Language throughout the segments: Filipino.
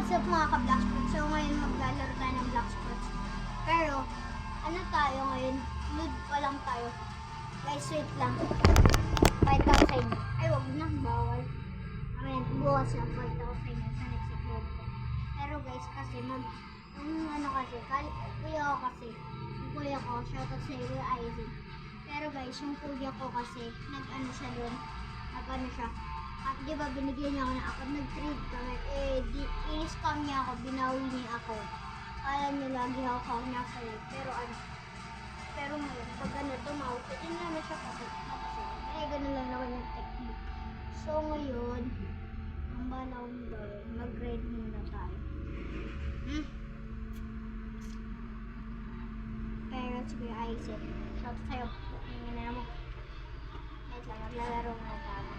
What's up mga ka-Blacksprout? So ngayon maglalaro tayo ng Blacksprout. Pero, ano tayo ngayon? Loot pa lang tayo. Guys, wait lang. 5,000. Ay, wag na. Bawal. Ayan, bukas lang 5,000 sa next upload ko. Pero guys, kasi yung kuya ko, shoutout sa iyo, Isaac. Pero guys, yung kuya ko kasi, siya doon. Di ba binigyan niya ako ng account, nag-trade kami, in-scam niya ako, binawi niya ako. Kala niya lagi ako nasa live, pero ngayon, pag tumawag, yun naman siya kasi, ganun lang naman yung technique. So ngayon, ang bala kong gawin, mag-raid muna tayo. Pero sige, Isaac, shoutout sa'yo, tingin na mo. Wait lang, maglalaro muna tayo.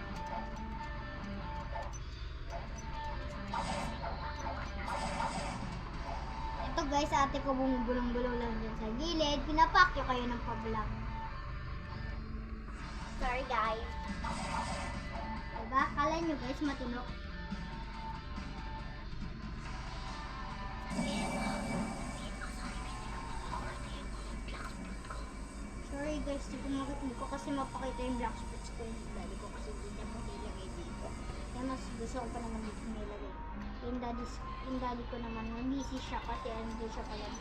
Ito guys, ate ko bumubulong-bulong lang dyan sa gilid. Pinapakyo kayo ng pa-vlog. Sorry guys. Diba? Kala nyo guys, matinok. Sorry guys, hindi ko kasi mapakita yung Blacksprout ko. Dali ko kasi hindi mo nilagay dito. Kaya mas gusto ko pa naman dito nilagay. Yung daddy ko naman, busy siya kasi hindi siya pala,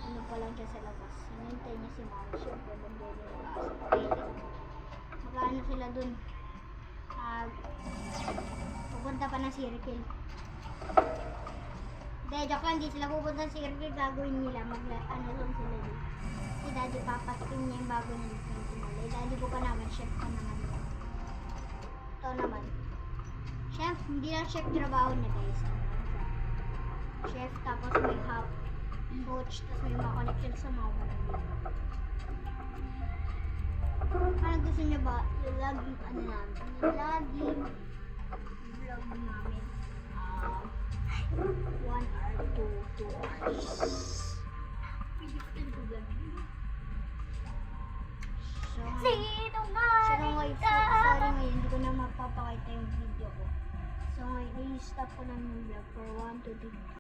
pa lang siya sa labas. Hinintay niya si mama, syempre, banda niya yung magkano sila dun. Pupunta pa ng circle. Hindi, joke lang, di sila pupunta ng circle, gagawin nila, lang sila dun. Si daddy papatikin niya yung bago niya yung tinala. Daddy ko pa naman, chef pa naman. Ito naman. Chef, hindi lang chef trabaho niya guys. Chef, tapos may hub, coach, tapos may mga connection sa mga namin. Parang gusto niya ba, laging vlog namin, 1 hour to 2 hours. Sorry ngayon, hindi ko na mapapakita yung video ko. So ngayon, i-stop ko lang yung vlog for 1 to 2